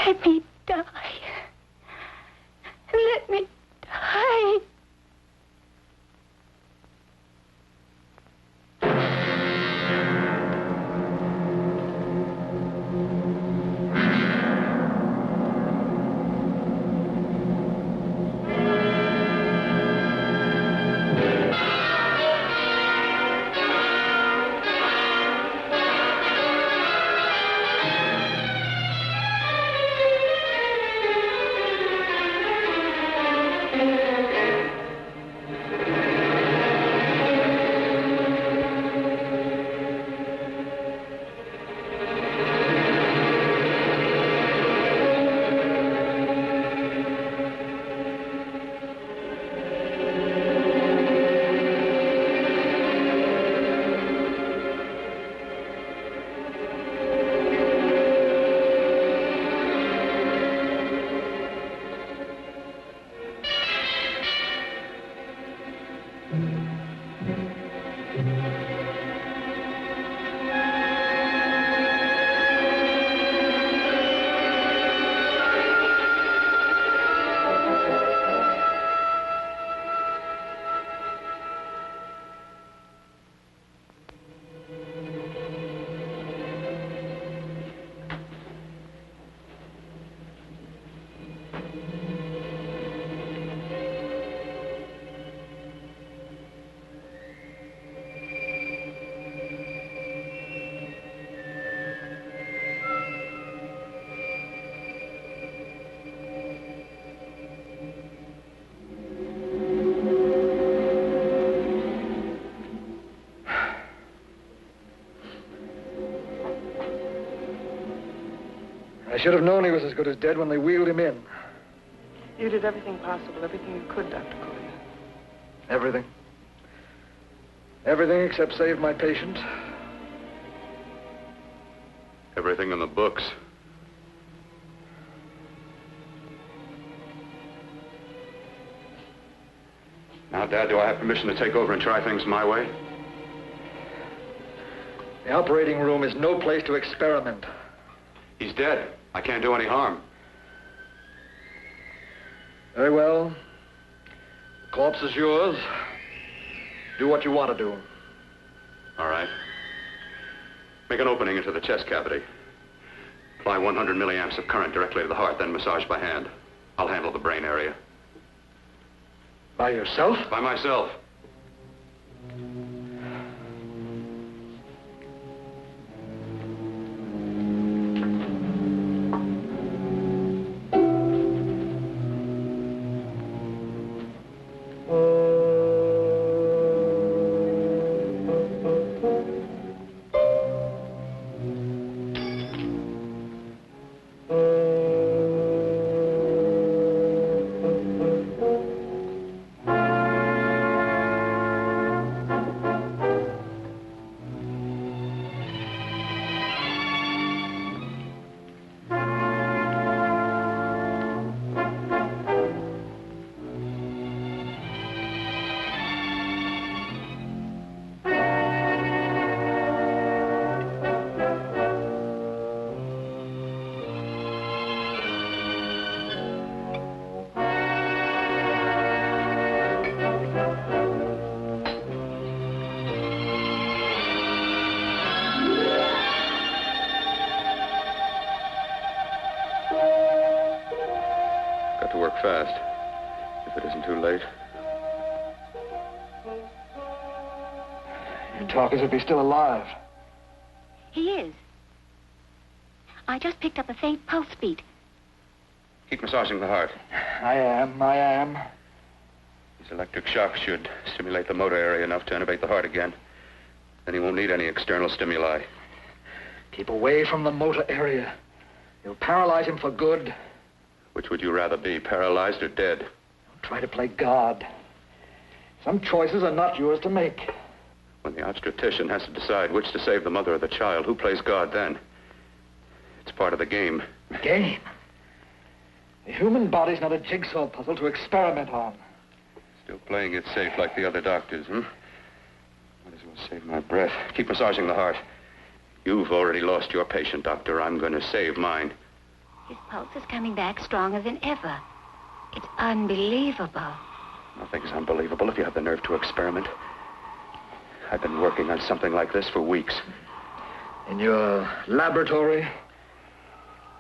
Let me die. Let me die. I should have known he was as good as dead when they wheeled him in. You did everything possible, everything you could, Dr. Collier. Everything. Everything except save my patient. Everything in the books. Now, Dad, do I have permission to take over and try things my way? The operating room is no place to experiment. He's dead. I can't do any harm. Very well. The corpse is yours. Do what you want to do. All right. Make an opening into the chest cavity. Apply 100 milliamps of current directly to the heart, then massage by hand. I'll handle the brain area. By yourself? By myself. Fast, if it isn't too late. You talk as if he's still alive. He is. I just picked up a faint pulse beat. Keep massaging the heart. I am. These electric shocks should stimulate the motor area enough to innervate the heart again. Then he won't need any external stimuli. Keep away from the motor area. You'll paralyze him for good. Which would you rather be, paralyzed or dead? Don't try to play God. Some choices are not yours to make. When the obstetrician has to decide which to save the mother or the child, who plays God then? It's part of the game. Game? The human body's not a jigsaw puzzle to experiment on. Still playing it safe like the other doctors, hmm? Might as well save my breath. Keep massaging the heart. You've already lost your patient, Doctor. I'm going to save mine. His pulse is coming back stronger than ever. It's unbelievable. Nothing's unbelievable if you have the nerve to experiment. I've been working on something like this for weeks. In your laboratory?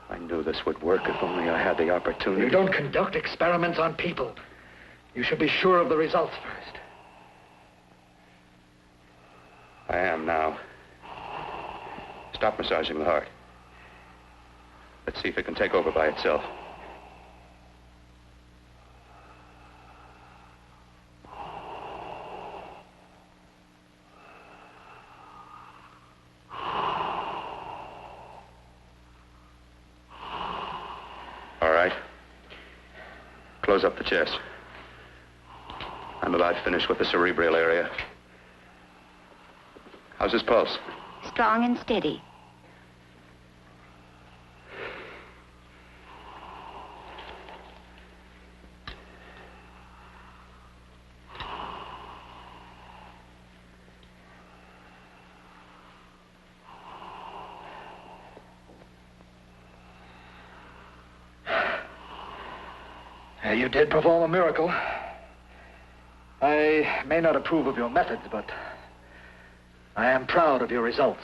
I knew this would work if only I had the opportunity. You don't conduct experiments on people. You should be sure of the results first. I am now. Stop massaging the heart. Let's see if it can take over by itself. All right. Close up the chest. I'm about finished with the cerebral area. How's his pulse? Strong and steady. You did perform a miracle. I may not approve of your methods, but I am proud of your results.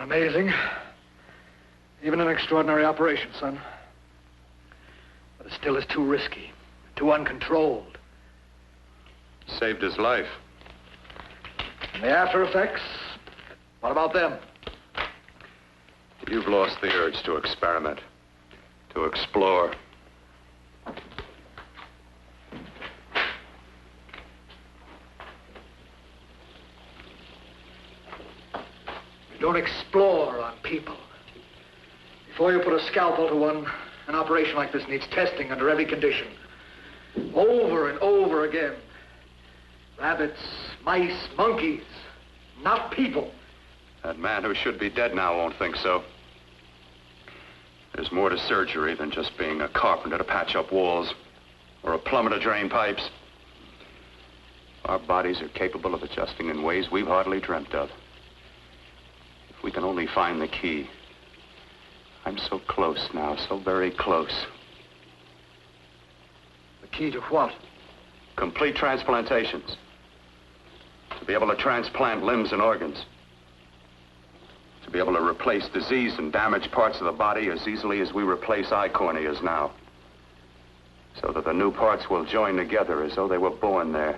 Amazing. Even an extraordinary operation, son. But it still is too risky, too uncontrolled. Saved his life. And the after effects, what about them? You've lost the urge to experiment, to explore. Don't explore on people. Before you put a scalpel to one, an operation like this needs testing under every condition. Over and over again. Rabbits, mice, monkeys, not people. That man who should be dead now won't think so. There's more to surgery than just being a carpenter to patch up walls or a plumber to drain pipes. Our bodies are capable of adjusting in ways we've hardly dreamt of. If we can only find the key. I'm so close now, so very close. The key to what? Complete transplantations. To be able to transplant limbs and organs. To be able to replace diseased and damaged parts of the body as easily as we replace eye corneas now. So that the new parts will join together as though they were born there.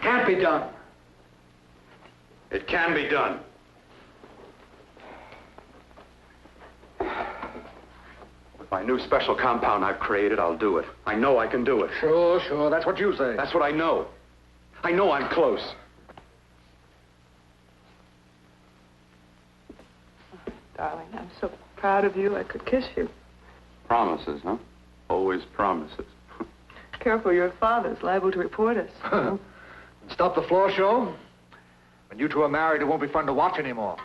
Can't be done. It can be done. With my new special compound I've created, I'll do it. I know I can do it. Sure, that's what you say. That's what I know. I know I'm close. Darling, I'm so proud of you, I could kiss you. Promises, huh? Always promises. Careful, your father's liable to report us. Stop the floor show? When you two are married, it won't be fun to watch anymore.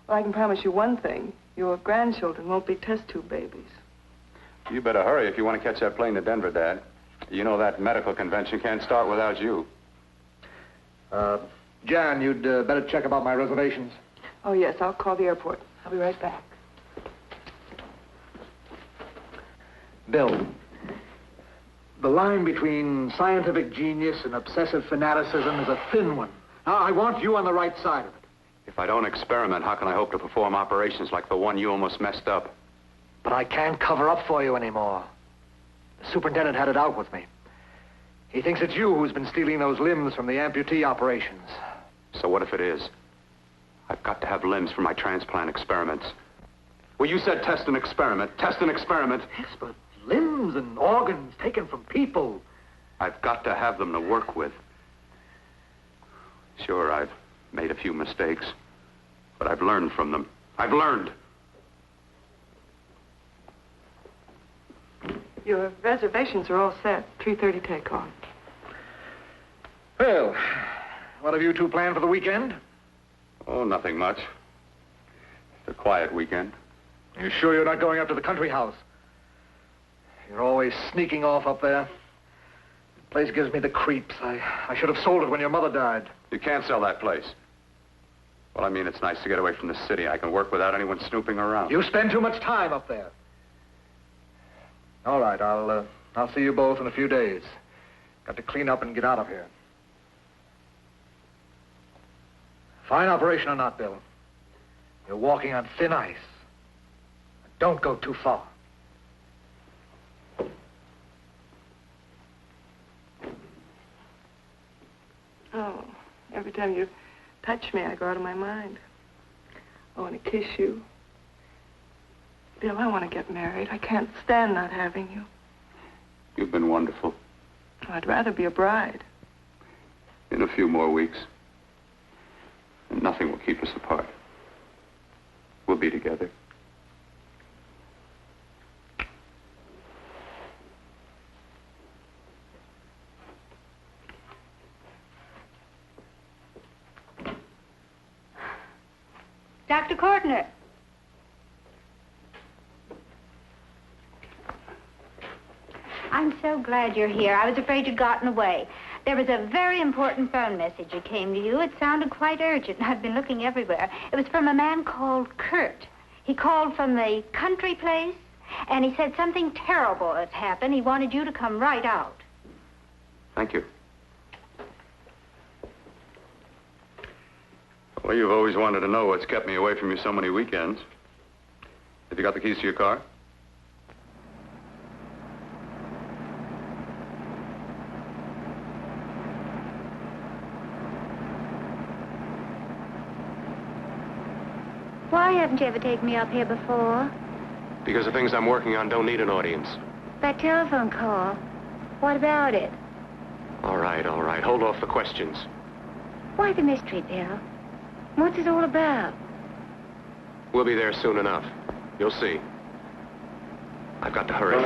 Well, I can promise you one thing. Your grandchildren won't be test tube babies. You better hurry if you want to catch that plane to Denver, Dad. You know that medical convention can't start without you. Jan, you'd better check about my reservations. Oh, yes, I'll call the airport. I'll be right back. Bill, the line between scientific genius and obsessive fanaticism is a thin one. Now, I want you on the right side of it. If I don't experiment, how can I hope to perform operations like the one you almost messed up? But I can't cover up for you anymore. The superintendent had it out with me. He thinks it's you who's been stealing those limbs from the amputee operations. So what if it is? I've got to have limbs for my transplant experiments. Well, you said test and experiment. Test and experiment. Yes, but limbs and organs taken from people. I've got to have them to work with. Sure, I've made a few mistakes. But I've learned from them. I've learned. Your reservations are all set. 3:30 takeoff. Well, what have you two planned for the weekend? Oh, nothing much. It's a quiet weekend. Are you sure you're not going up to the country house? You're always sneaking off up there. The place gives me the creeps. I should have sold it when your mother died. You can't sell that place. Well, I mean, it's nice to get away from the city. I can work without anyone snooping around. You spend too much time up there. All right, I'll see you both in a few days. Got to clean up and get out of here. Fine operation or not, Bill. You're walking on thin ice. Don't go too far. Oh, every time you touch me, I go out of my mind. I want to kiss you. Bill, I want to get married. I can't stand not having you. You've been wonderful. I'd rather be a bride. In a few more weeks. And nothing will keep us apart. We'll be together. Dr. Cordner. I'm so glad you're here. I was afraid you'd gotten away. There was a very important phone message that came to you. It sounded quite urgent. I've been looking everywhere. It was from a man called Kurt. He called from the country place, and he said something terrible has happened. He wanted you to come right out. Thank you. Well, you've always wanted to know what's kept me away from you so many weekends. Have you got the keys to your car? Why haven't you ever taken me up here before? Because the things I'm working on don't need an audience. That telephone call. What about it? All right, all right. Hold off the questions. Why the mystery, Bill? What's it all about? We'll be there soon enough. You'll see. I've got to hurry.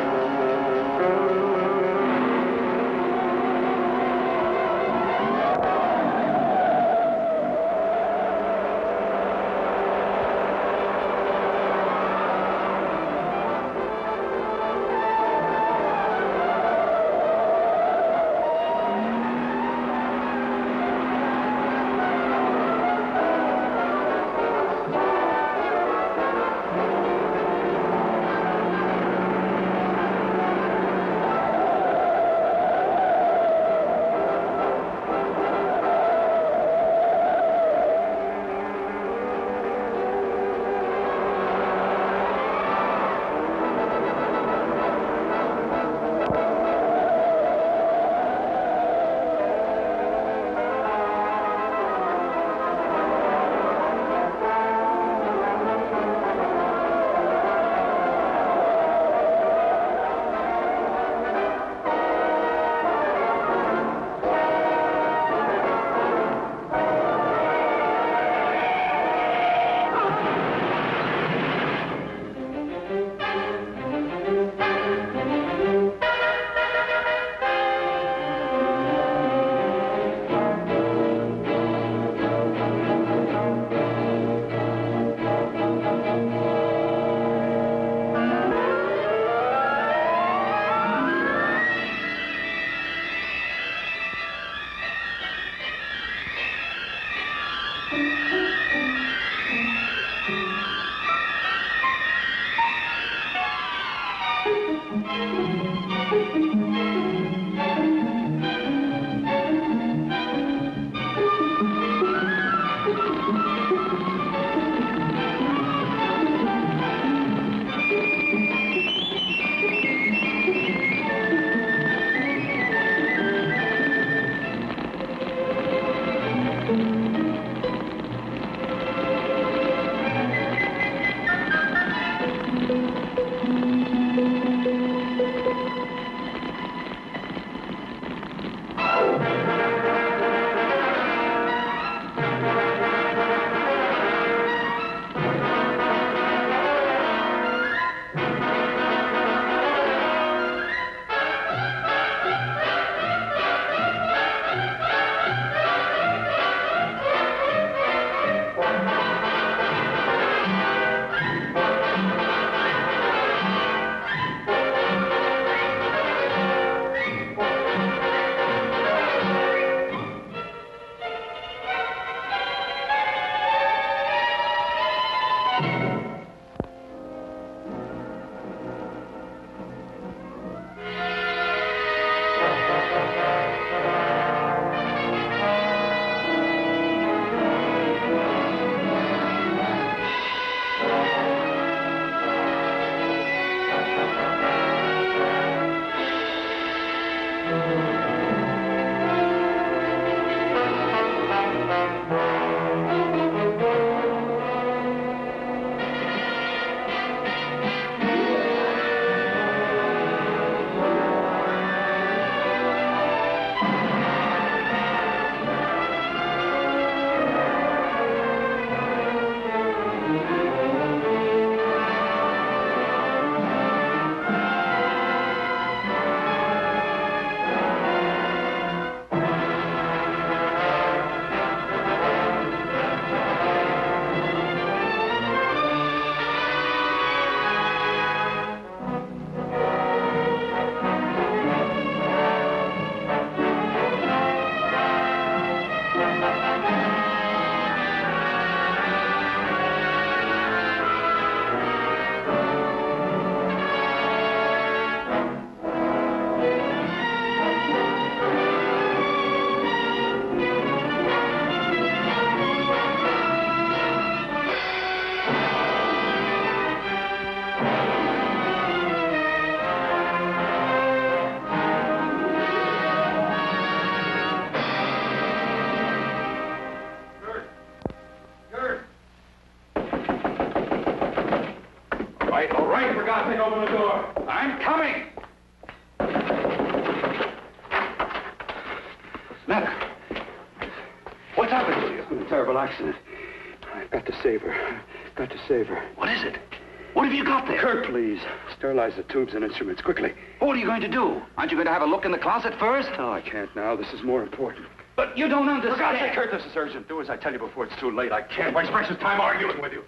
Right, for God's sake, open the door. I'm coming. Matter? What's happened to you? A terrible accident. I've got to save her. Got to save her. What is it? What have you got there? Kurt, please. Sterilize the tubes and instruments, quickly. What are you going to do? Aren't you going to have a look in the closet first? No, I can't now. This is more important. But you don't understand. For God's sake, Kurt, this is urgent. Do as I tell you before it's too late. I can't waste precious time arguing with you.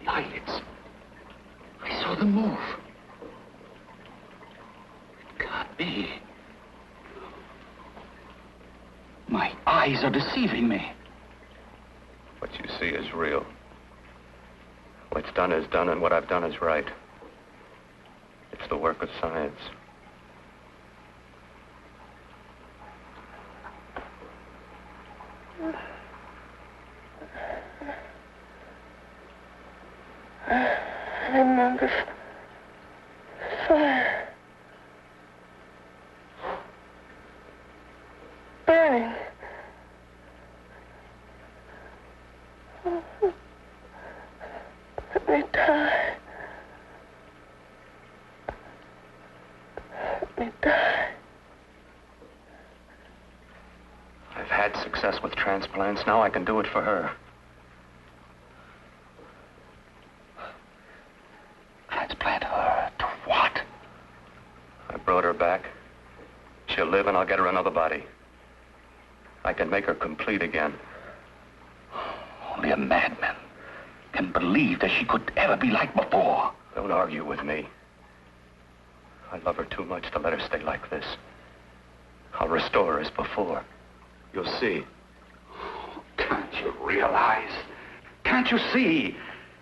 Eyelids. I saw them move. It can't be. My eyes are deceiving me. What you see is real. What's done is done, and what I've done is right. It's the work of science. I remember fire. Burning. Let me die. Let me die. I've had success with transplants. Now I can do it for her. Transplant her to what? I brought her back. She'll live, and I'll get her another body. I can make her complete again. Only a madman can believe that she could ever be like before. Don't argue with me. I love her too much to let her stay like this. I'll restore her as before. You'll see. Can't you realize? Can't you see?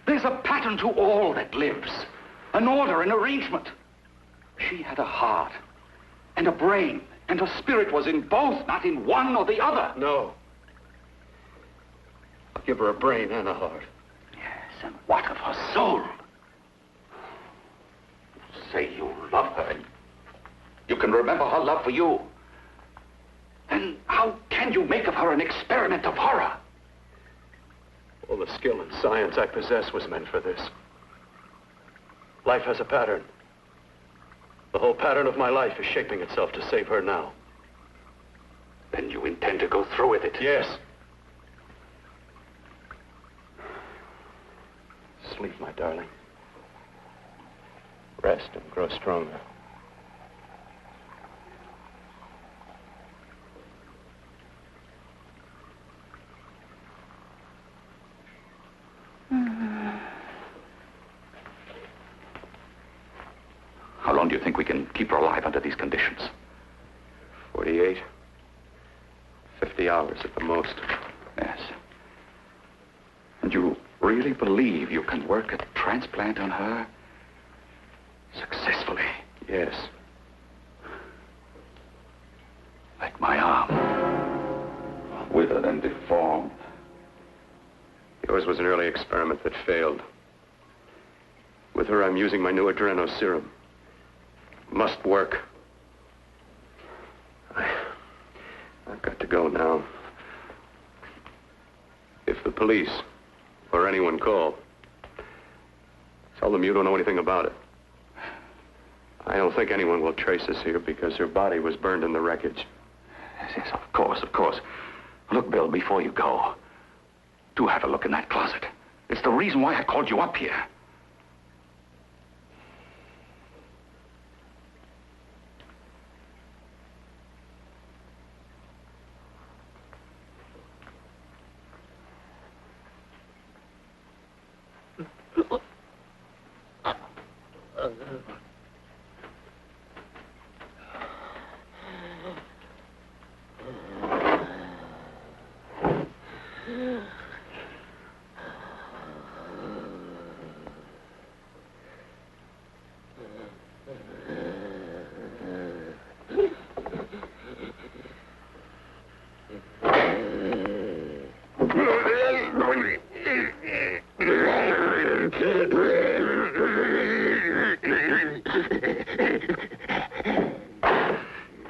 There's a pattern to all that lives. An order, an arrangement. She had a heart and a brain, and her spirit was in both, not in one or the other. No. I'll give her a brain and a heart. Yes, and what of her soul? Say you love her, and you can remember her love for you. Then how can you make of her an experiment of horror? All the skill and science I possess was meant for this. Life has a pattern. The whole pattern of my life is shaping itself to save her now. Then you intend to go through with it? Yes. Sleep, my darling. Rest and grow stronger. long do you think we can keep her alive under these conditions? 48. 50 hours at the most. Yes. And you really believe you can work a transplant on her? Successfully? Yes. Like my arm. Withered and deformed. Yours was an early experiment that failed. With her, I'm using my new adreno serum. Must work. I've got to go now. If the police or anyone call, tell them you don't know anything about it. I don't think anyone will trace us here because her body was burned in the wreckage. Yes, of course, of course. Look, Bill, before you go, do have a look in that closet. It's the reason why I called you up here.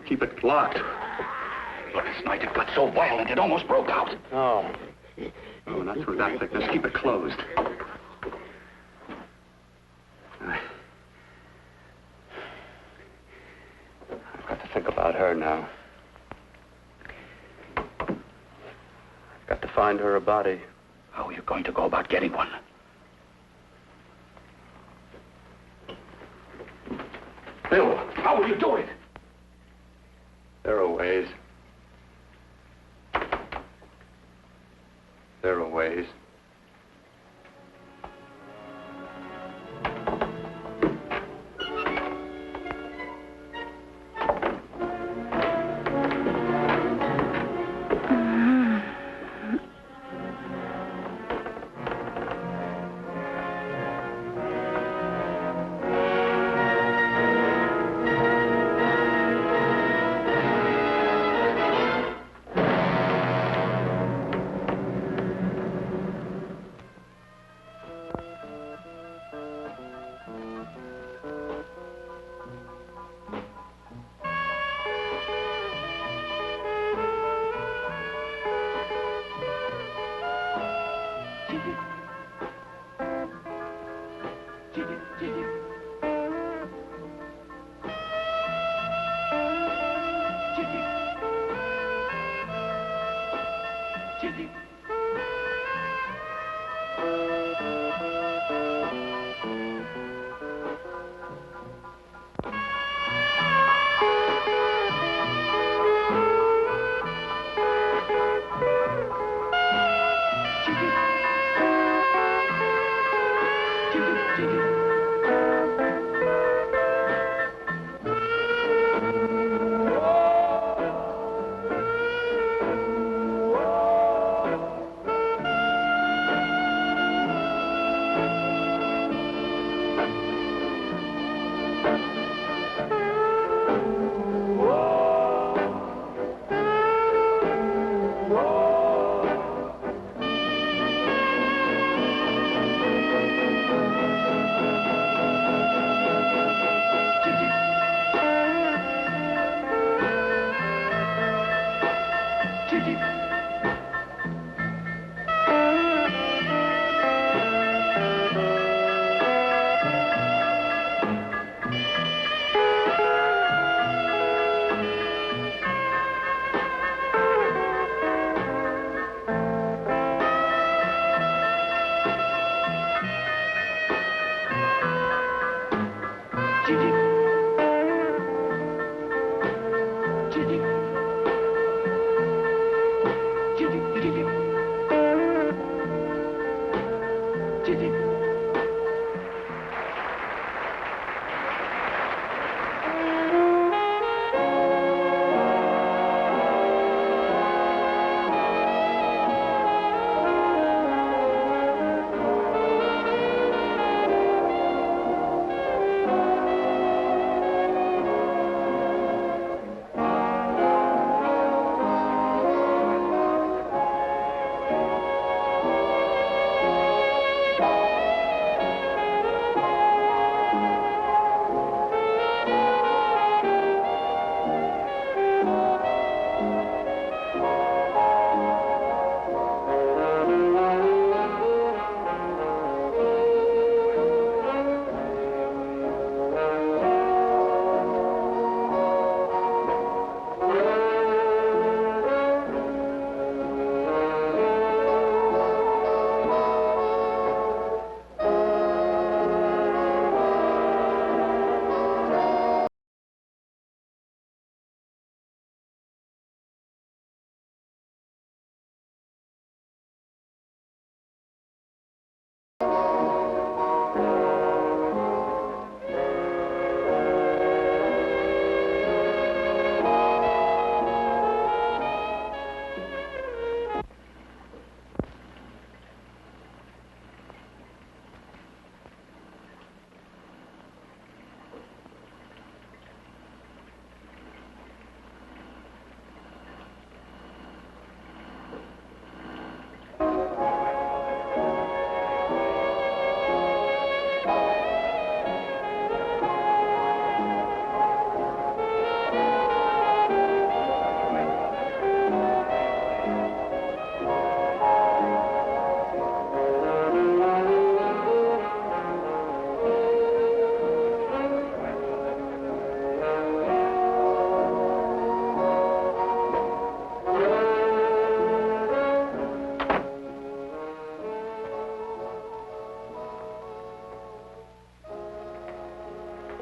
Keep it locked. Last night it got so violent it almost broke out. Oh. Oh, not through that thickness. Keep it closed. I've got to think about her now. I've got to find her a body. How are you going to go about getting one? Bill, how will you do it? There are ways. There are ways.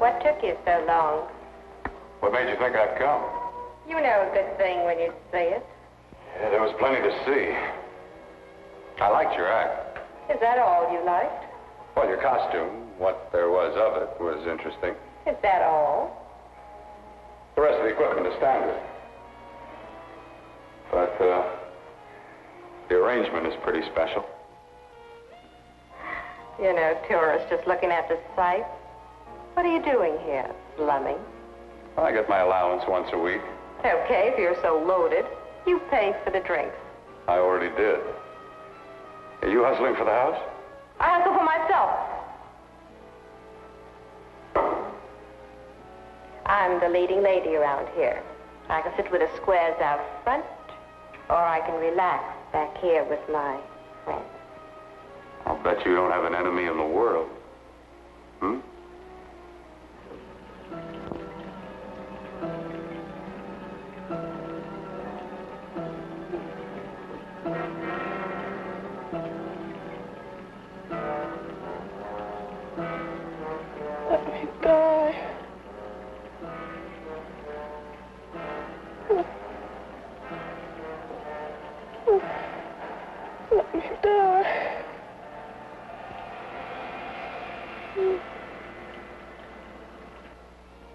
What took you so long? What made you think I'd come? You know a good thing when you see it. Yeah, there was plenty to see. I liked your act. Is that all you liked? Well, your costume, what there was of it, was interesting. Is that all? The rest of the equipment is standard. But, the arrangement is pretty special. You know, tourists just looking at the sights. What are you doing here, slumming? I get my allowance once a week. Okay, if you're so loaded, you pay for the drinks. I already did. Are you hustling for the house? I hustle for myself. I'm the leading lady around here. I can sit with the squares out front, or I can relax back here with my friends. I'll bet you don't have an enemy in the world. Hmm? Let me die. Let me die.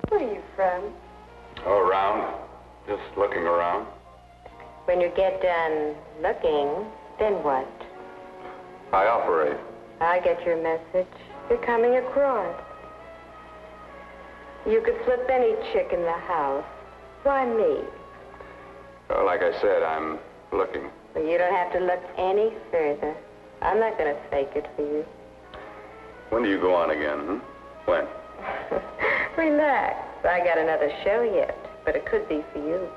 Where are you from? Oh, around. Just looking around. When you get done looking, then what? I operate. I get your message. You're coming across. You could flip any chick in the house. Why me? Well, like I said, I'm looking. Well, you don't have to look any further. I'm not going to fake it for you. When do you go on again, hmm? When? Relax. I got another show yet, but it could be for you.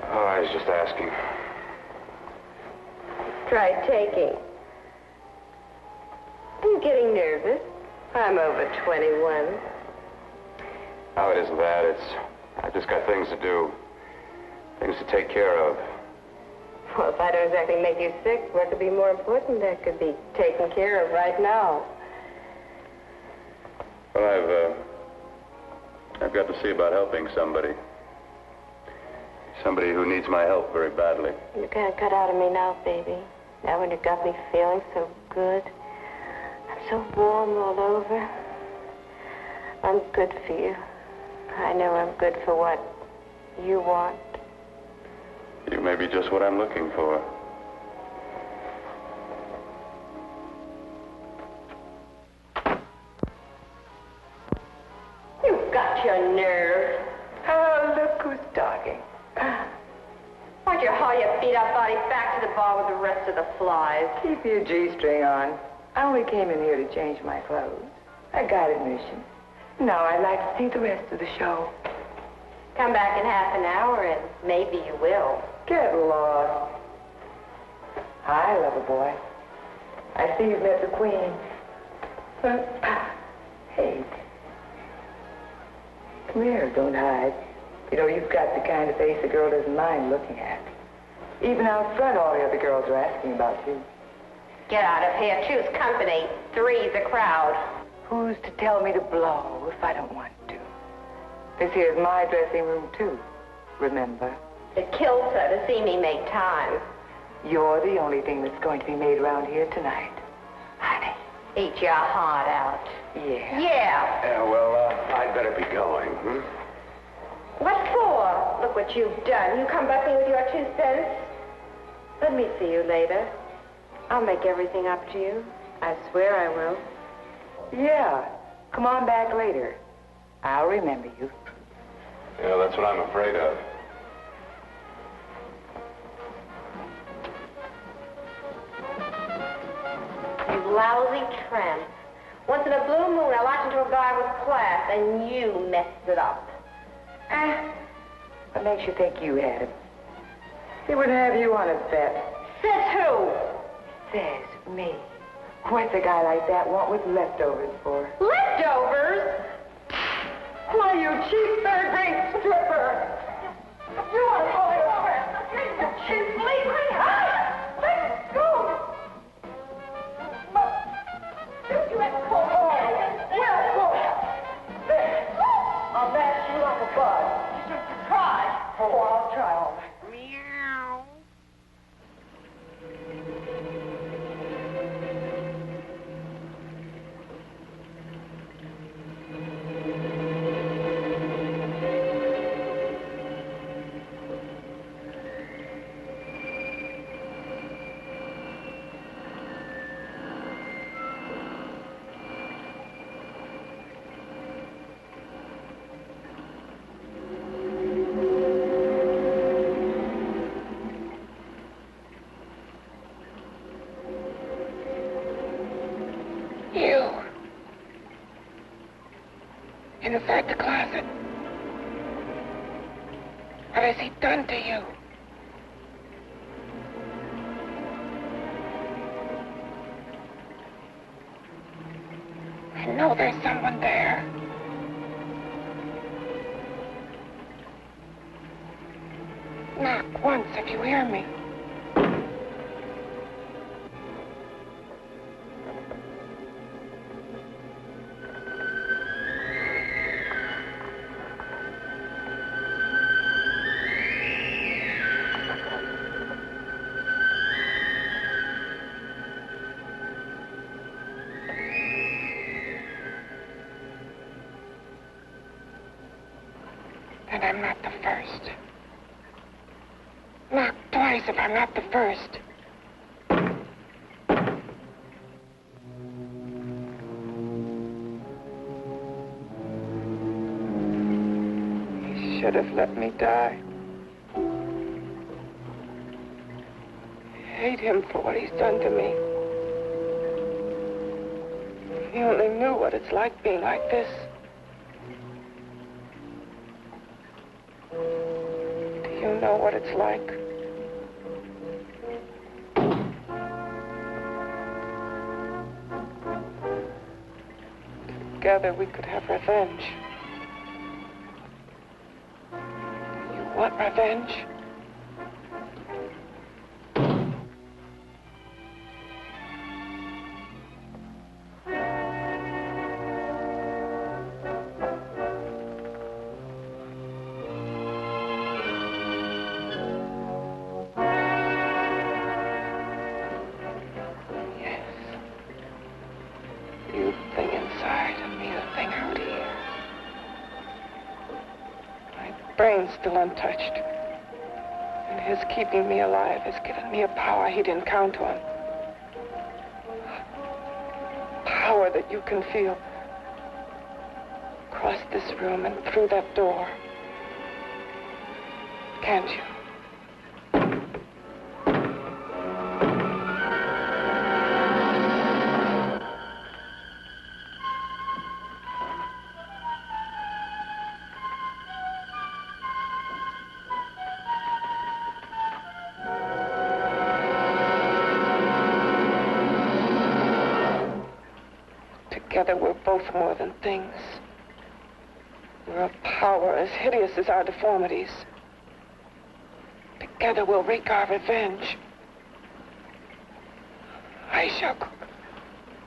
Oh, I was just asking. Try taking. Are you getting nervous? I'm over 21. No, it isn't that. I've just got things to do. Things to take care of. Well, if I don't exactly make you sick, what could be more important that could be taken care of right now? Well, I've got to see about helping somebody. Somebody who needs my help very badly. You can't cut out of me now, baby. Now when you got me feeling so good. I'm so warm all over. I'm good for you. I know I'm good for what you want. You may be just what I'm looking for. You've got your nerve. Oh, look who's talking. Why'd you haul your beat-up body back to the bar with the rest of the flies? Keep your G-string on. I only came in here to change my clothes. I got admission. Now I'd like to see the rest of the show. Come back in half an hour and maybe you will. Get lost. Hi, lover boy. I see you've met the queen. Hey. Come here, don't hide. You know, you've got the kind of face a girl doesn't mind looking at. Even out front, all the other girls are asking about you. Get out of here. Choose company. Three's a crowd. Who's to tell me to blow if I don't want to? This here's my dressing room, too. Remember? It kills her to see me make time. You're the only thing that's going to be made around here tonight. Honey. Eat your heart out. Yeah. Yeah. Yeah, well, I'd better be going, hmm? What for? Look what you've done. You come bucking with your 2 cents. Let me see you later. I'll make everything up to you. I swear I will. Yeah. Come on back later. I'll remember you. Yeah, that's what I'm afraid of. You lousy tramp. Once in a blue moon, I walked into a bar with class, and you messed it up. What makes you think you had him? He wouldn't have you on his bet. Says who? Says me. What's a guy like that want with leftovers for? Leftovers? Why, you cheap third-rate stripper! You want to pull me over? You cheap bleeding! Let go! You let go! Well, there. Inside the closet. What has he done to you? I know there's someone there. Knock once if you hear me. And I'm not the first. Knock twice if I'm not the first. He should have let me die. I hate him for what he's done to me. If he only knew what it's like being like this. You know what it's like. Together we could have revenge. You want revenge? Brain's still untouched. And his keeping me alive has given me a power he didn't count on. Power that you can feel. Across this room and through that door. Can't you? Together we're both more than things. We're a power as hideous as our deformities. Together we'll wreak our revenge. I shall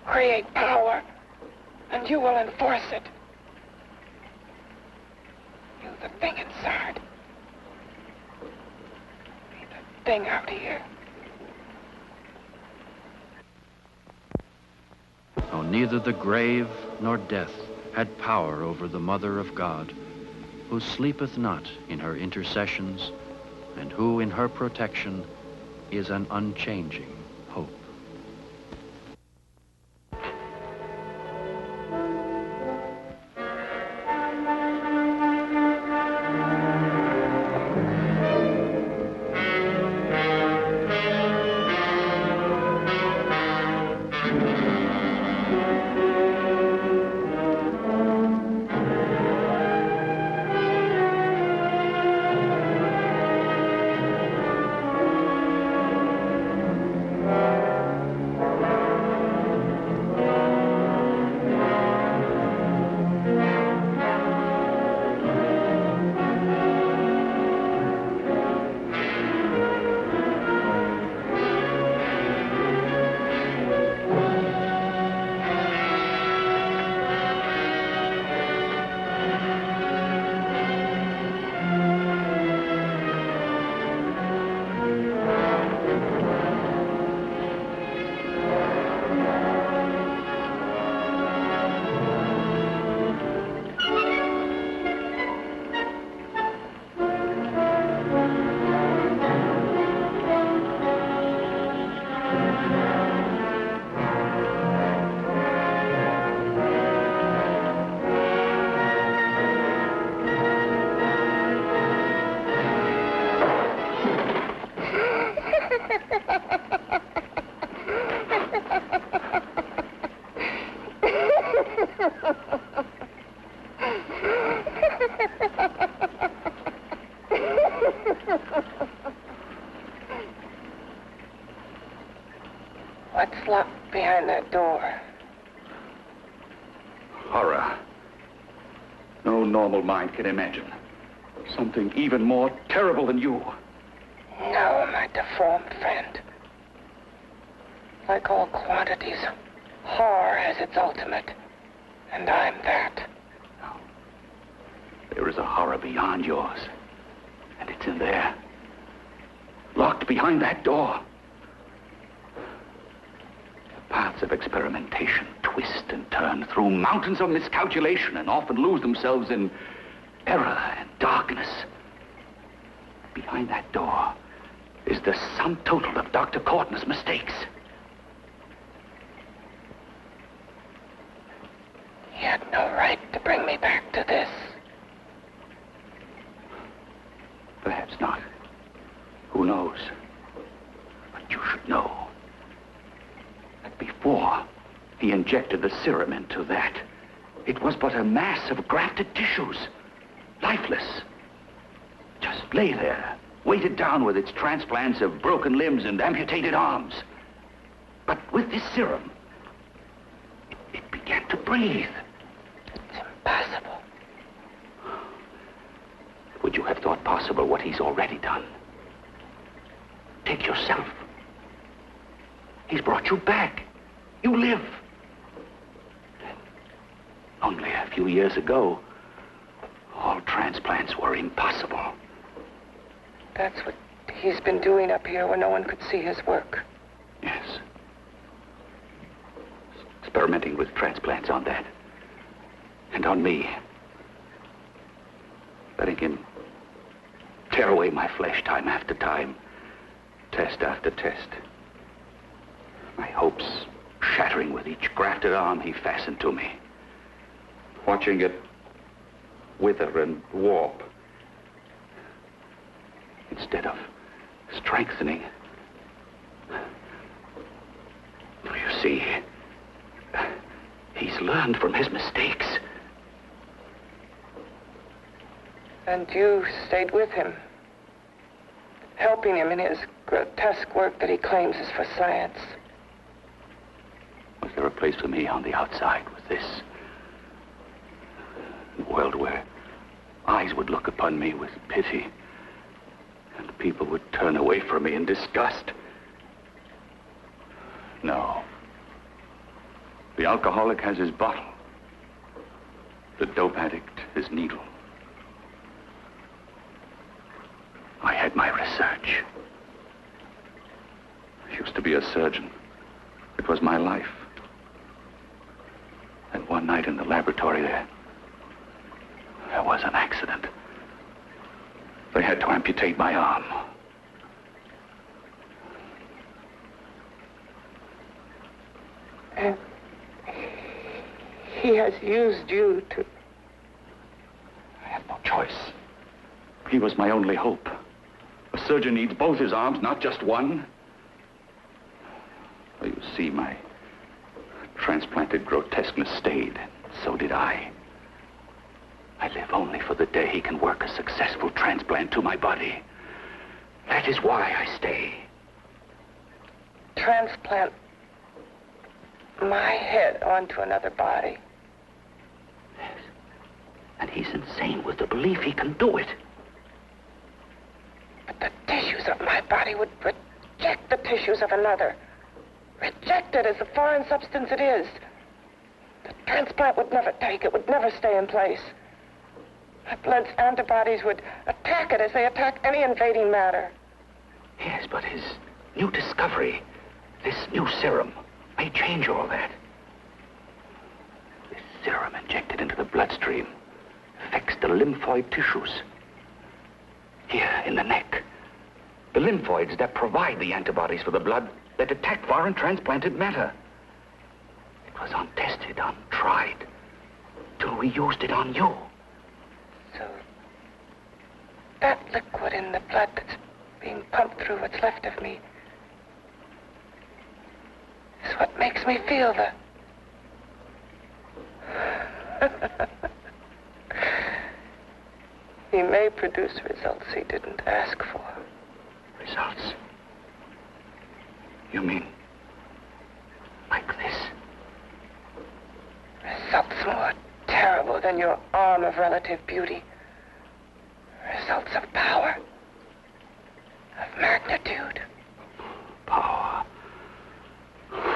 create power, and you will enforce it. You, the thing inside. Me, the thing out here. Oh, neither the grave nor death had power over the Mother of God, who sleepeth not in her intercessions, and who in her protection is an unchanging hope. door. Horror. No normal mind can imagine something even more terrible than you. No, my deformed friend. Like all quantities, horror has its ultimate, and I'm that. There is a horror beyond yours, and it's in there, locked behind that door. The paths of experimentation twist and turn through mountains of miscalculation and often lose themselves in error and darkness. Behind that door is the sum total of Dr. Courtney's mistakes. He had no right to bring me back to this. Perhaps not. Who knows? But you should know that before he injected the serum into that, it was but a mass of grafted tissues, lifeless. Just lay there, weighted down with its transplants of broken limbs and amputated arms. But with this serum, it began to breathe. It's impossible. Would you have thought possible what he's already done? Take yourself. He's brought you back. You live. Only a few years ago, all transplants were impossible. That's what he's been doing up here where no one could see his work. Yes. Experimenting with transplants on that. And on me. Letting him tear away my flesh time after time, test after test. My hopes shattering with each grafted arm he fastened to me. Watching it wither and warp. Instead of strengthening. You see, he's learned from his mistakes. And you stayed with him, helping him in his grotesque work that he claims is for science. Was there a place for me on the outside with this? A world where eyes would look upon me with pity, and people would turn away from me in disgust. No. The alcoholic has his bottle. The dope addict his needle. I had my research. I used to be a surgeon. It was my life. And one night in the laboratory there was an accident. They had to amputate my arm. And he has used you to... I had no choice. He was my only hope. A surgeon needs both his arms, not just one. Well, you see, my transplanted grotesqueness stayed. So did I. I live only for the day he can work a successful transplant to my body. That is why I stay. Transplant my head onto another body. Yes. And he's insane with the belief he can do it. But the tissues of my body would reject the tissues of another. Reject it as the foreign substance it is. The transplant would never take it, would never stay in place. My blood's antibodies would attack it as they attack any invading matter. Yes, but his new discovery, this new serum, may change all that. This serum injected into the bloodstream affects the lymphoid tissues. Here in the neck, the lymphoids that provide the antibodies for the blood that attack foreign transplanted matter. It was untested, untried, till we used it on you. So, that liquid in the blood that's being pumped through what's left of me is what makes me feel the... He may produce results he didn't ask for. Results? You mean like this? than your arm of relative beauty. Results of power, of magnitude. Power.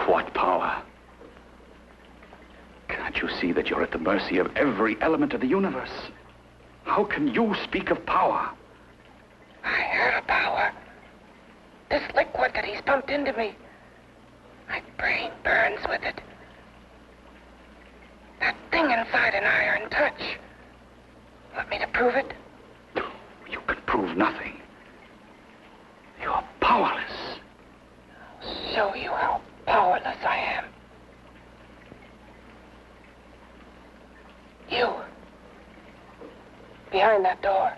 What power? Can't you see that you're at the mercy of every element of the universe? How can you speak of power? I heard of power. This liquid that he's pumped into me. My brain burns with it. That thing inside an iron touch. Want me to prove it? You can prove nothing. You're powerless. I'll show you how powerless I am. You. Behind that door.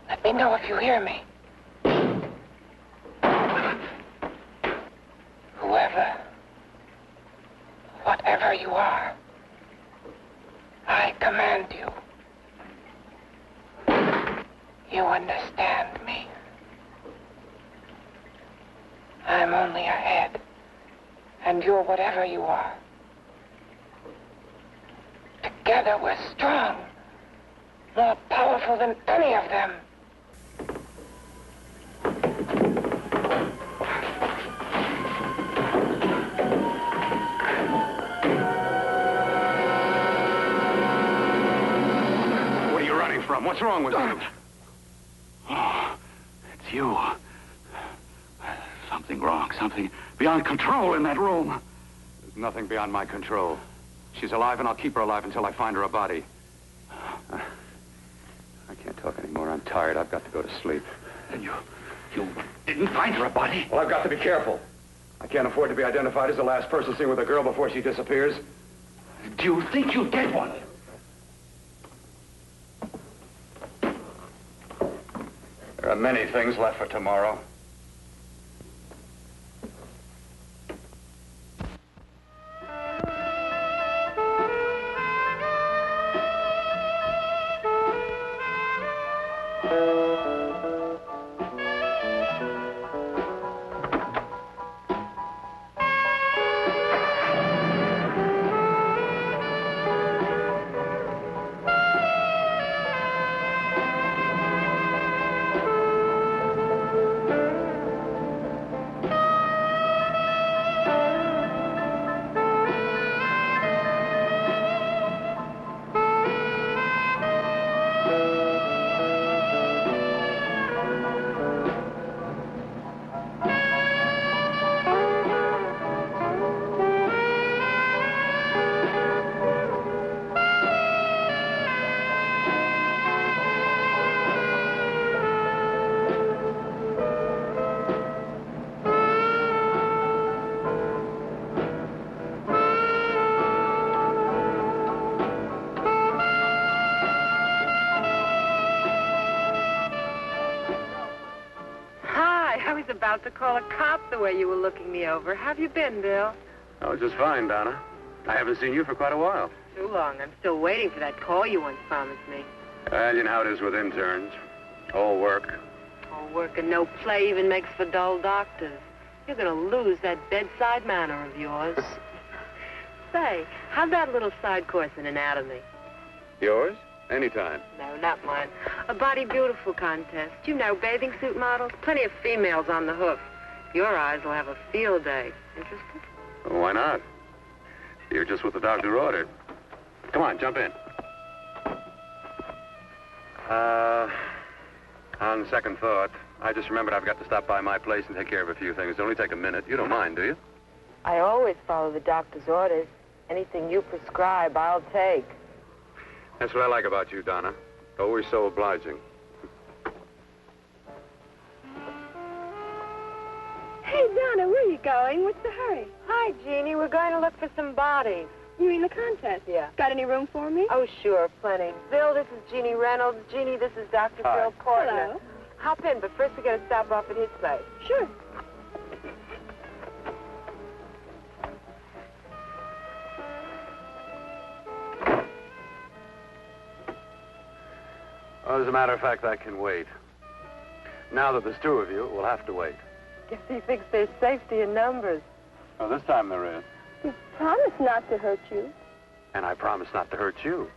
Let me know if you hear me. Whoever, whatever you are, I command you. You understand me. I'm only a head, and you're whatever you are. Together we're strong, more powerful than any of them. What are you running from? What's wrong with you? Oh, it's you. Something wrong, something beyond control in that room. There's nothing beyond my control. She's alive, and I'll keep her alive until I find her a body. I can't talk anymore. I'm tired. I've got to go to sleep. And you didn't find her a body? Well, I've got to be careful. I can't afford to be identified as the last person seen with a girl before she disappears. Do you think you'll get one? There are many things left for tomorrow. About to call a cop the way you were looking me over. How have you been, Bill? Oh, just fine, Donna. I haven't seen you for quite a while. Too long. I'm still waiting for that call you once promised me. Well, you know how it is with interns. All work. All work and no play even makes for dull doctors. You're going to lose that bedside manner of yours. Say, how's that little side course in anatomy? Yours? Anytime. No, not mine. A body beautiful contest. You know, bathing suit models. Plenty of females on the hoof. Your eyes will have a field day. Interested? Well, why not? You're just what the doctor ordered. Come on, jump in. On second thought, I just remembered I've got to stop by my place and take care of a few things. It'll only take a minute. You don't mind, do you? I always follow the doctor's orders. Anything you prescribe, I'll take. That's what I like about you, Donna. Always so obliging. Hey, Donna, where are you going? What's the hurry? Hi, Jeannie. We're going to look for some bodies. You mean the contest? Yeah. Got any room for me? Oh, sure, plenty. Bill, this is Jeannie Reynolds. Jeannie, this is Dr. Hi. Phil Portner. Hello. Hop in, but first we got to stop off at his place. Sure. Well, as a matter of fact, I can wait. Now that there's two of you, we'll have to wait. Guess he thinks there's safety in numbers. Well, this time there is. You promised not to hurt you. And I promise not to hurt you.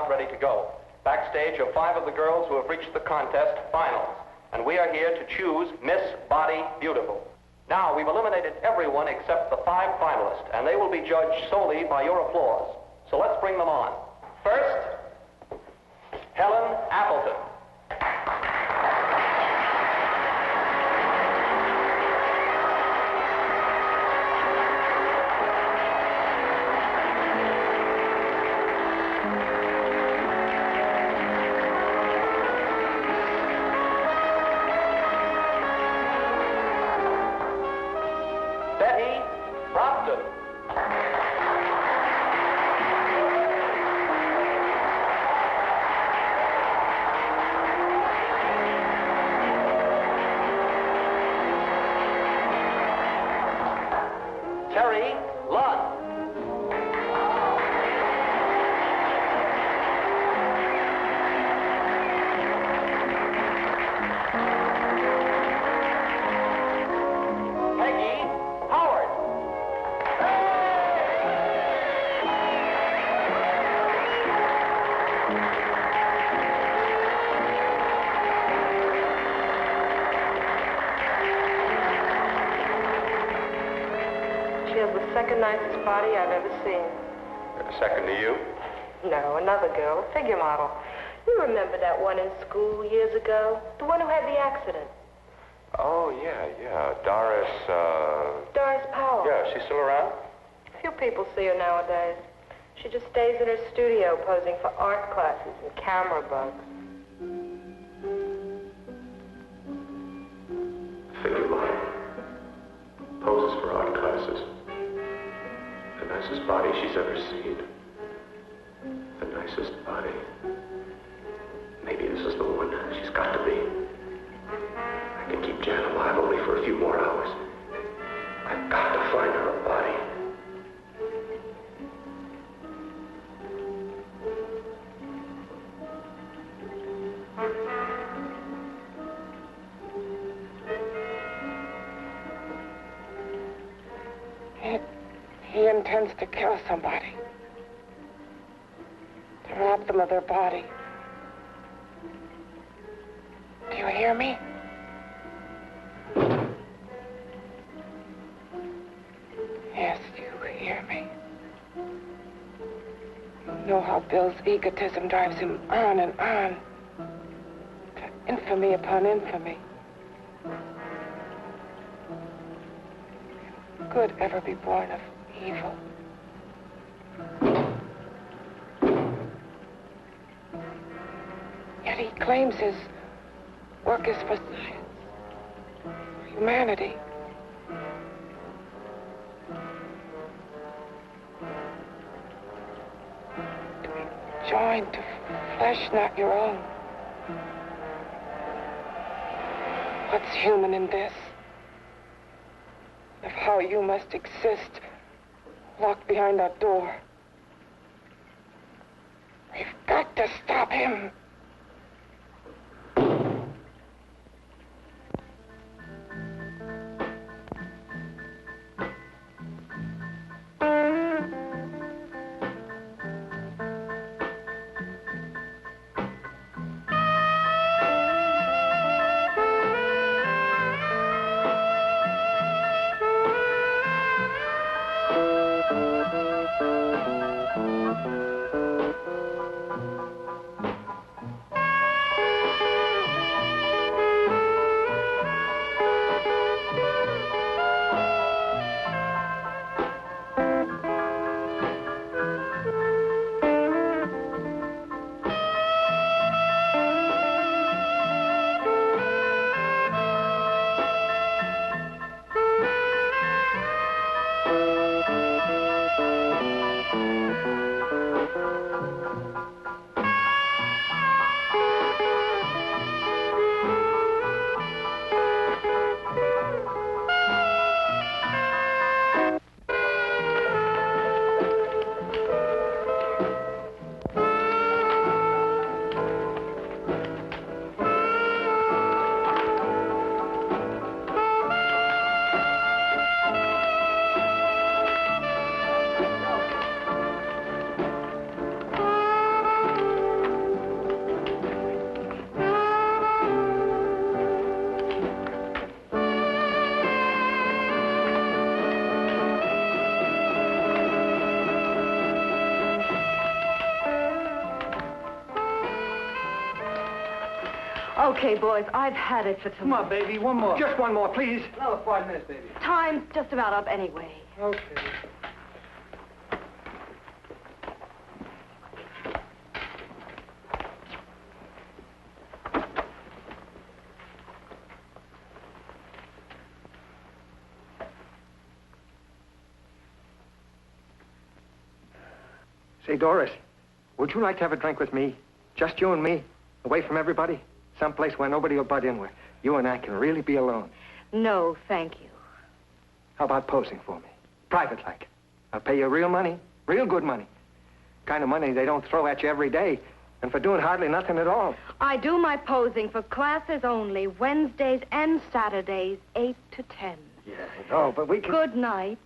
Ready to go. Backstage are 5 of the girls who have reached the contest finals, and we are here to choose Miss Body Beautiful. Now, we've eliminated everyone except the 5 finalists, and they will be judged solely by your applause. So let's bring them on. First, Helen Appleton. Second nicest body I've ever seen. Second to you? No, another girl, a figure model. You remember that one in school years ago? The one who had the accident. Oh, yeah. Doris, Doris Powell. Yeah, she's still around? Few people see her nowadays. She just stays in her studio posing for art classes and camera bugs. Figure model. Poses for art classes. The nicest body she's ever seen. The nicest body. Maybe this is the one. She's got to be. I can keep Jan alive only for a few more hours. I've got to find her a body. He intends to kill somebody. To rob them of their body. Do you hear me? Yes, you hear me. You know how Bill's egotism drives him on and on. To infamy upon infamy. Can good ever be born of evil? Yet he claims his work is for science, for humanity. To be joined to flesh not your own. What's human in this? Of how you must exist, locked behind that door. We've got to stop him. Okay, boys, I've had it for tonight. Come on, baby, one more. Just one more, please. Another 5 minutes, baby. Time's just about up anyway. Okay. Say, Doris, would you like to have a drink with me? Just you and me, away from everybody? Someplace where nobody will butt in, where you and I can really be alone. No, thank you. How about posing for me? Private like. I'll pay you real money, real good money. Kind of money they don't throw at you every day, and for doing hardly nothing at all. I do my posing for classes only, Wednesdays and Saturdays, 8 to 10. Yeah, I know, but we can... Good night.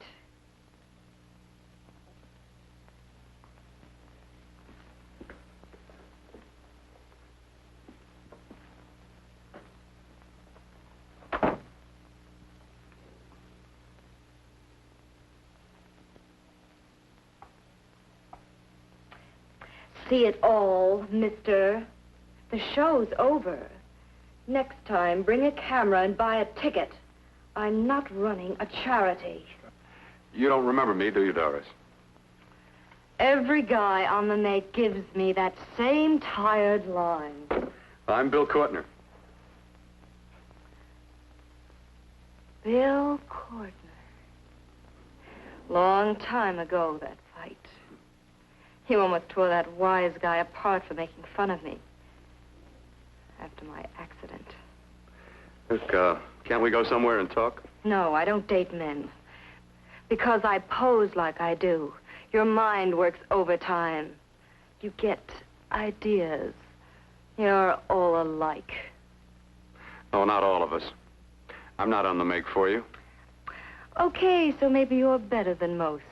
See it all, mister. The show's over. Next time, bring a camera and buy a ticket. I'm not running a charity. You don't remember me, do you, Doris? Every guy on the make gives me that same tired line. I'm Bill Courtner. Bill Courtner. Long time ago, that fight. You almost tore that wise guy apart for making fun of me. After my accident. Look, can't we go somewhere and talk? No, I don't date men. Because I pose like I do. Your mind works overtime. You get ideas. You're all alike. Oh, not all of us. I'm not on the make for you. Okay, so maybe you're better than most.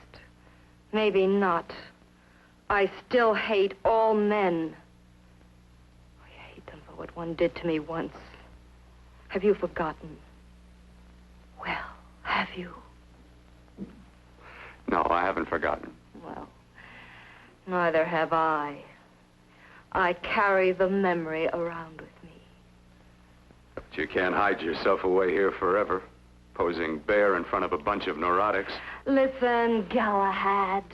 Maybe not. I still hate all men. I hate them for what one did to me once. Have you forgotten? Well, have you? No, I haven't forgotten. Well, neither have I. I carry the memory around with me. But you can't hide yourself away here forever, posing bare in front of a bunch of neurotics. Listen, Galahad.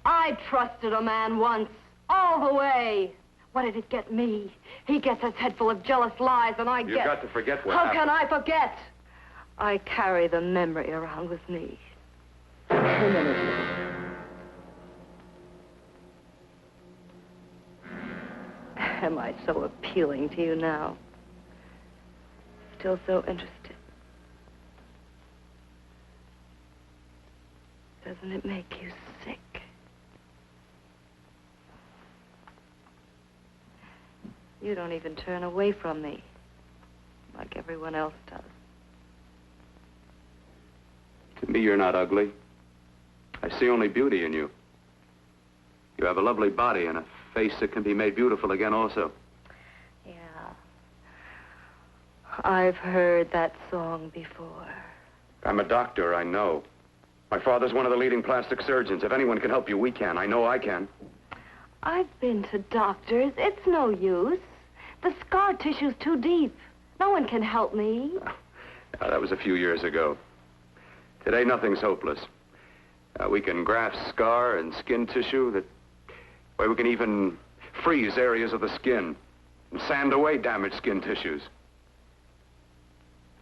I trusted a man once, all the way. What did it get me? He gets his head full of jealous lies, and I get... You've got to forget what How happened. can I forget? I carry the memory around with me. Am I so appealing to you now? Still so interested? Doesn't it make you sick? You don't even turn away from me, like everyone else does. To me, you're not ugly. I see only beauty in you. You have a lovely body and a face that can be made beautiful again also. Yeah. I've heard that song before. I'm a doctor, I know. My father's one of the leading plastic surgeons. If anyone can help you, we can. I know I can. I've been to doctors. It's no use. The scar tissue's too deep. No one can help me. That was a few years ago. Today, nothing's hopeless. We can graft scar and skin tissue that... Well, we can even freeze areas of the skin and sand away damaged skin tissues.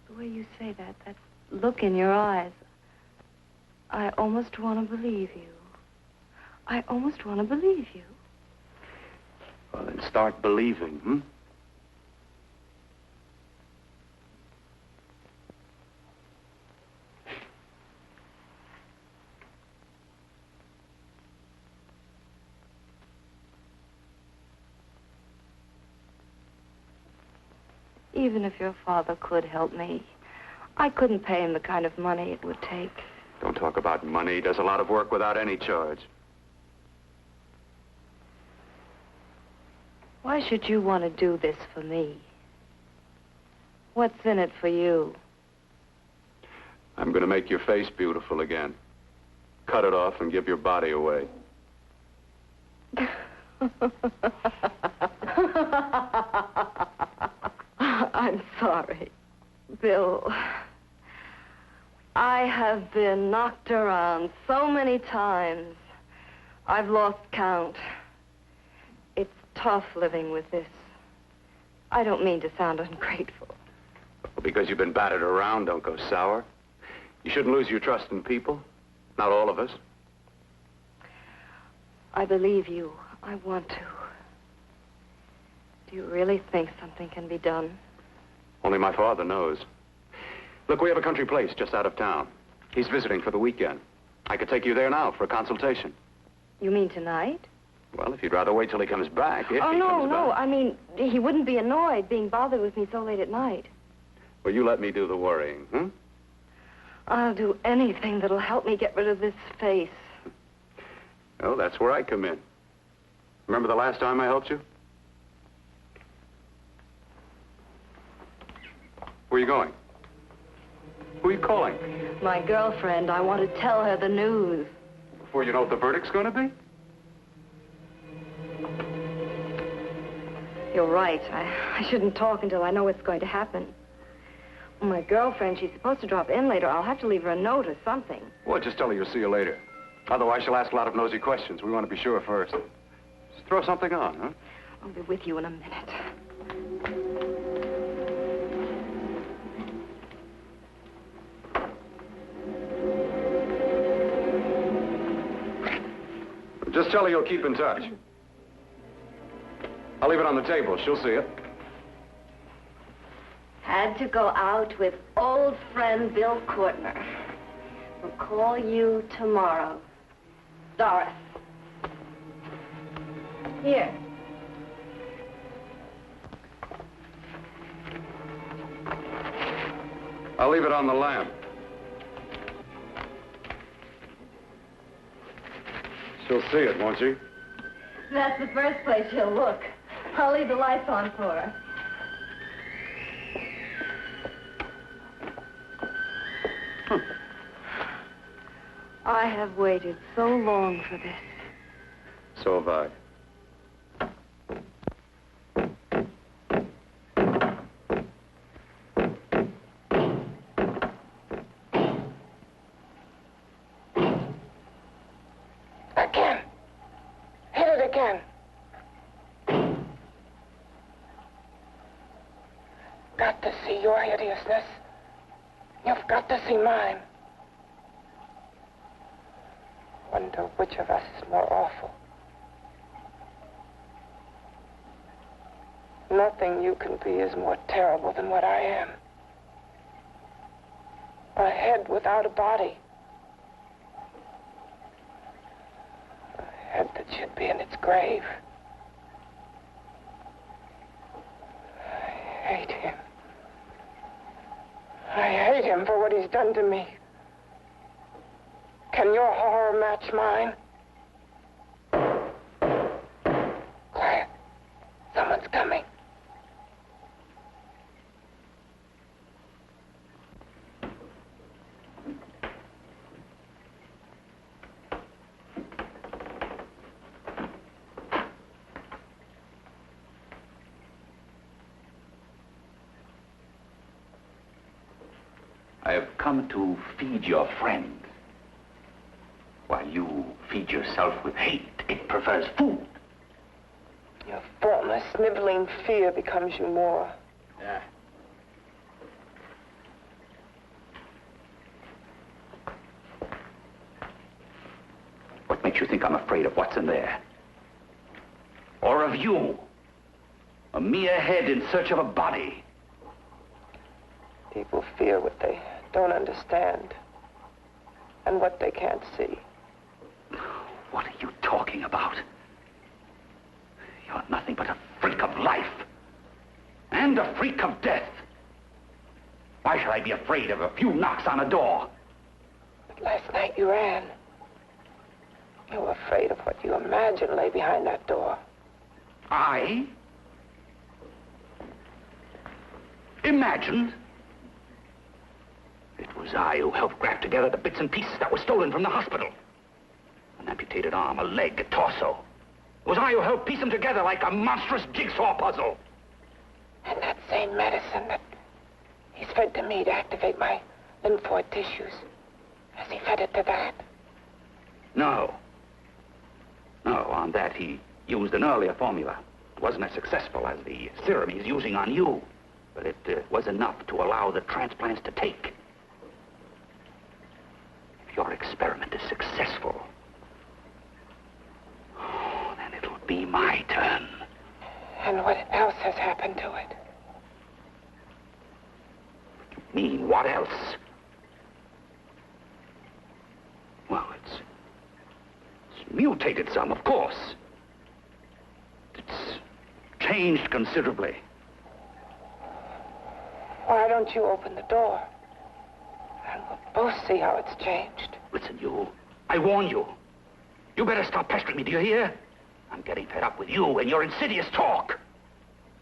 The way you say that look in your eyes, I almost want to believe you. I almost want to believe you. Well, then start believing, hmm? Even if your father could help me, I couldn't pay him the kind of money it would take. Don't talk about money. He does a lot of work without any charge. Why should you want to do this for me? What's in it for you? I'm going to make your face beautiful again. Cut it off and give your body away. I'm sorry. Bill, I have been knocked around so many times. I've lost count. It's tough living with this. I don't mean to sound ungrateful. Well, because you've been battered around, don't go sour. You shouldn't lose your trust in people. Not all of us. I believe you. I want to. Do you really think something can be done? Only my father knows. Look, we have a country place just out of town. He's visiting for the weekend. I could take you there now for a consultation. You mean tonight? Well, if you'd rather wait till he comes back, if oh, he no, comes no. back. I mean, he wouldn't be annoyed being bothered with me so late at night. Well, you let me do the worrying, hmm? I'll do anything that'll help me get rid of this face. Oh, that's where I come in. Remember the last time I helped you? Where are you going? Who are you calling? My girlfriend. I want to tell her the news. Before you know what the verdict's going to be? You're right. I shouldn't talk until I know what's going to happen. My girlfriend, she's supposed to drop in later. I'll have to leave her a note or something. Well, just tell her you'll see you later. Otherwise, she'll ask a lot of nosy questions. We want to be sure first. Just throw something on, huh? I'll be with you in a minute. Just tell her you'll keep in touch. I'll leave it on the table. She'll see it. Had to go out with old friend Bill Courtner. We'll call you tomorrow. Doris. Here. I'll leave it on the lamp. She'll see it, won't she? That's the first place she'll look. I'll leave the lights on for her. I have waited so long for this. So have I. Again. Hit it again. Got to see your hideousness. You've got to see mine. Wonder which of us is more awful. Nothing you can be is more terrible than what I am. A head without a body. A head that should be in its grave. I hate him. I hate him for what he's done to me. Can your horror match mine? Quiet. Someone's coming. I have come to feed your friend. While you feed yourself with hate, it prefers food. Your formless, sniveling fear becomes you more. Yeah. What makes you think I'm afraid of what's in there? Or of you? A mere head in search of a body. People fear what they don't understand and what they can't see. What are you talking about? You're nothing but a freak of life. And a freak of death. Why should I be afraid of a few knocks on a door? But last night you ran. You were afraid of what you imagined lay behind that door. I? Imagined? It was I who helped graft together the bits and pieces that were stolen from the hospital. An amputated arm, a leg, a torso. It was I who helped piece them together like a monstrous jigsaw puzzle. And that same medicine that he's fed to me to activate my lymphoid tissues. Has he fed it to that? No. No, on that he used an earlier formula. It wasn't as successful as the serum he's using on you, but it was enough to allow the transplants to take. If your experiment is successful, then it'll be my turn. And what else has happened to it? You mean, what else? Well, it's mutated some, of course. It's changed considerably. Why don't you open the door? And we'll both see how it's changed. Listen, you. I warn you. You better stop pestering me, do you hear? I'm getting fed up with you and your insidious talk.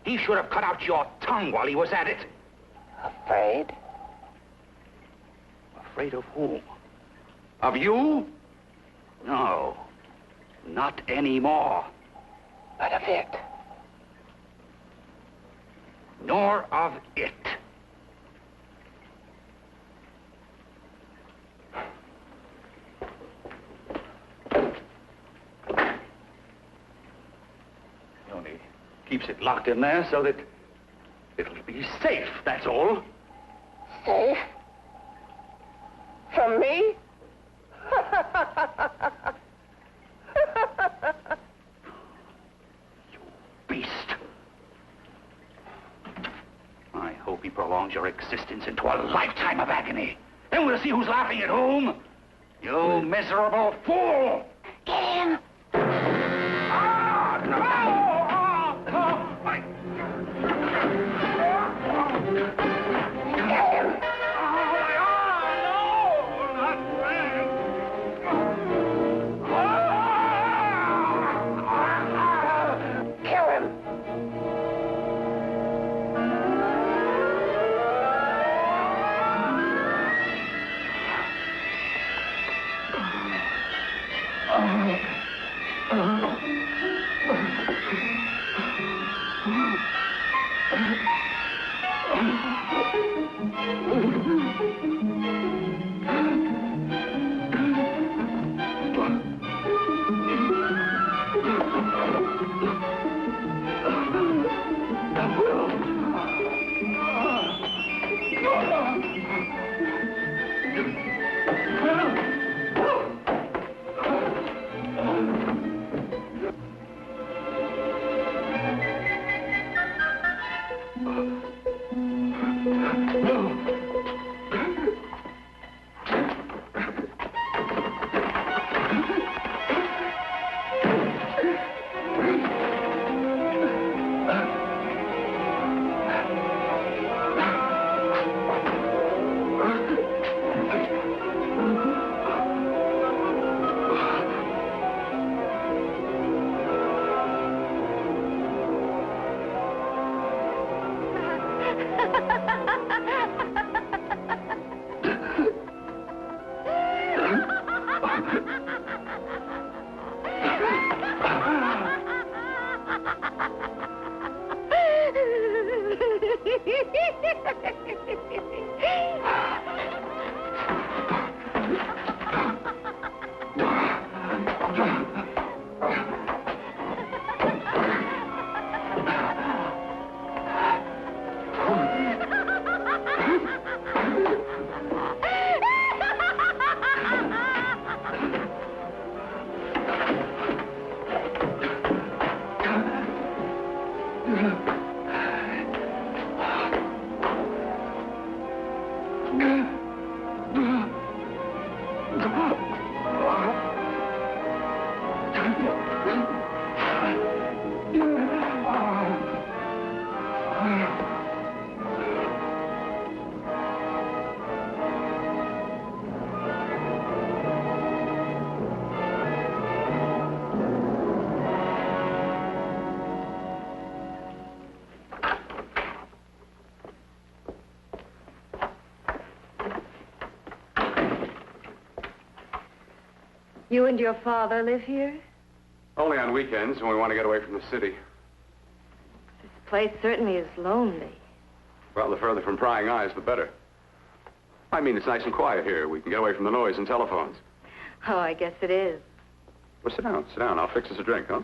He should have cut out your tongue while he was at it. Afraid? Afraid of whom? Of you? No. Not anymore. But of it. Nor of it. He only keeps it locked in there so that it'll be safe, that's all. Safe? From me? You beast. I hope he prolongs your existence into a lifetime of agony. Then we'll see who's laughing at whom. You miserable fool! Get him! You and your father live here? Only on weekends when we want to get away from the city. This place certainly is lonely. Well, the further from prying eyes, the better. I mean, it's nice and quiet here. We can get away from the noise and telephones. Oh, I guess it is. Well, sit down, sit down. I'll fix us a drink, huh?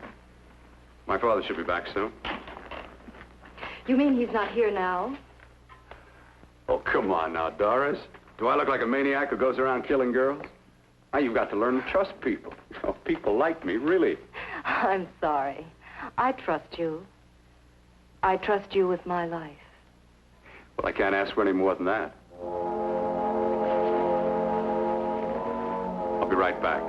My father should be back soon. You mean he's not here now? Oh, come on now, Doris. Do I look like a maniac who goes around killing girls? Now, you've got to learn to trust people. Oh, people like me, really. I'm sorry. I trust you. I trust you with my life. Well, I can't ask for any more than that. I'll be right back.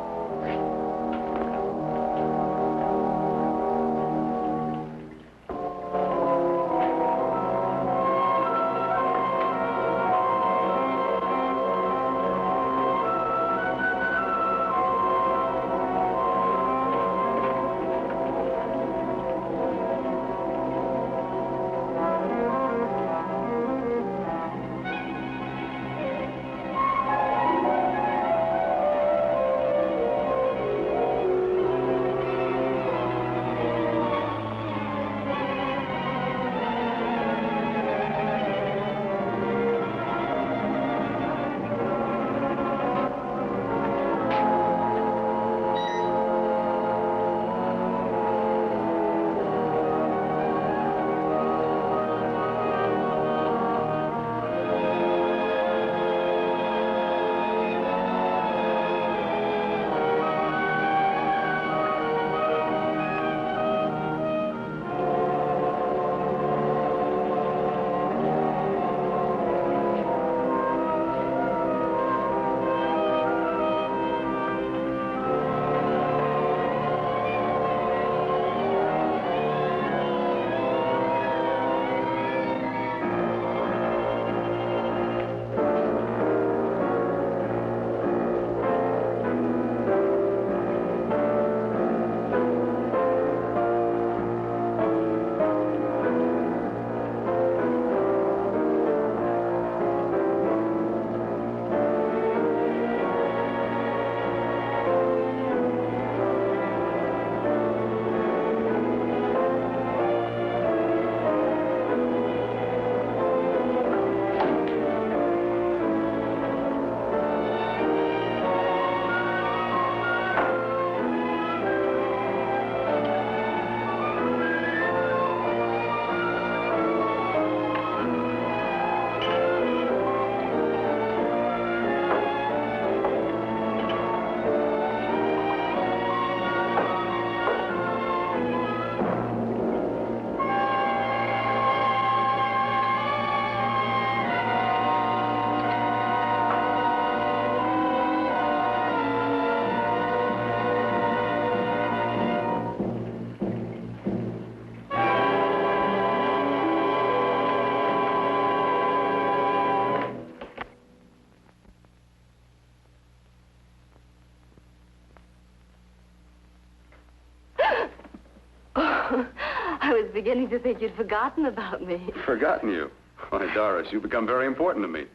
I was beginning to think you'd forgotten about me. Forgotten you? Why, Doris, you've become very important to me.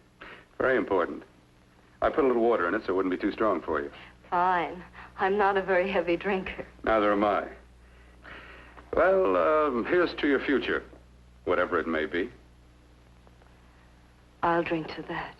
Very important. I put a little water in it so it wouldn't be too strong for you. Fine. I'm not a very heavy drinker. Neither am I. Well, here's to your future, whatever it may be. I'll drink to that.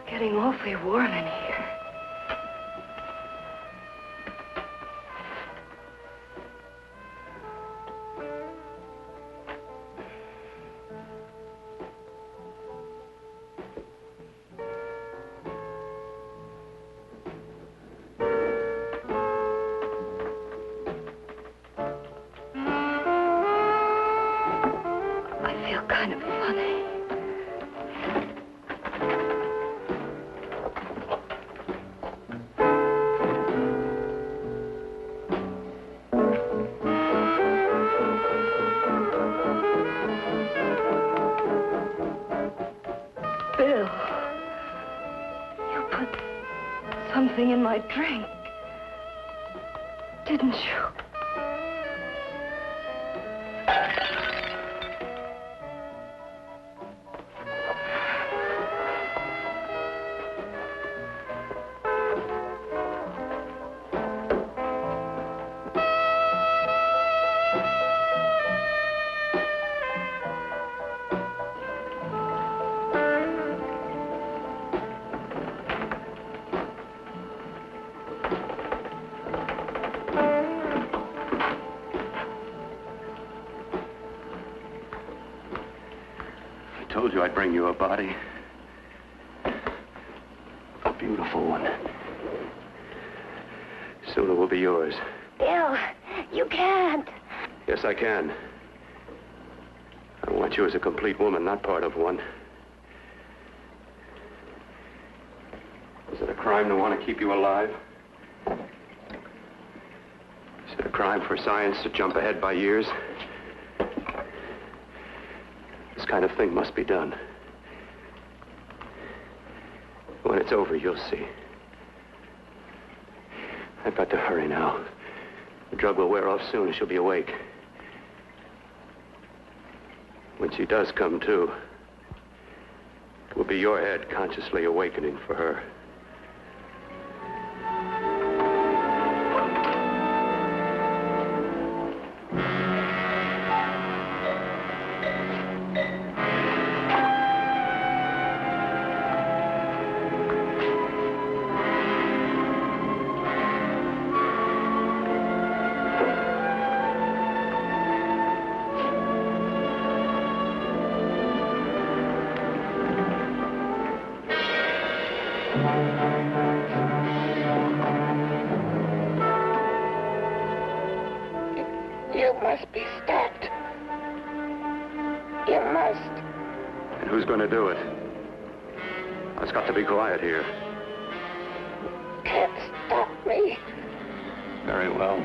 It's getting awfully warm in here. something in my drink. Didn't you? I told you I'd bring you a body. A beautiful one. Soon it will be yours. Bill, you can't. Yes, I can. I want you as a complete woman, not part of one. Is it a crime to want to keep you alive? Is it a crime for science to jump ahead by years? This kind of thing must be done. When it's over, you'll see. I've got to hurry now. The drug will wear off soon and she'll be awake. When she does come to, it will be your head consciously awakening for her. You must be stopped. You must. And who's going to do it? It's got to be quiet here. Can't stop me. Very well.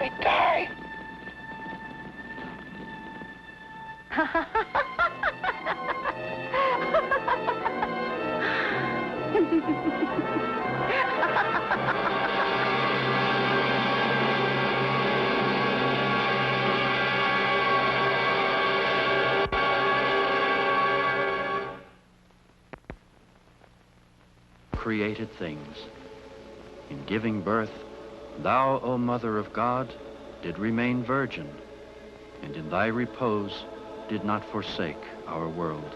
me die. Created things. In giving birth, thou, O Mother of God, did remain virgin, and in thy repose did not forsake our world.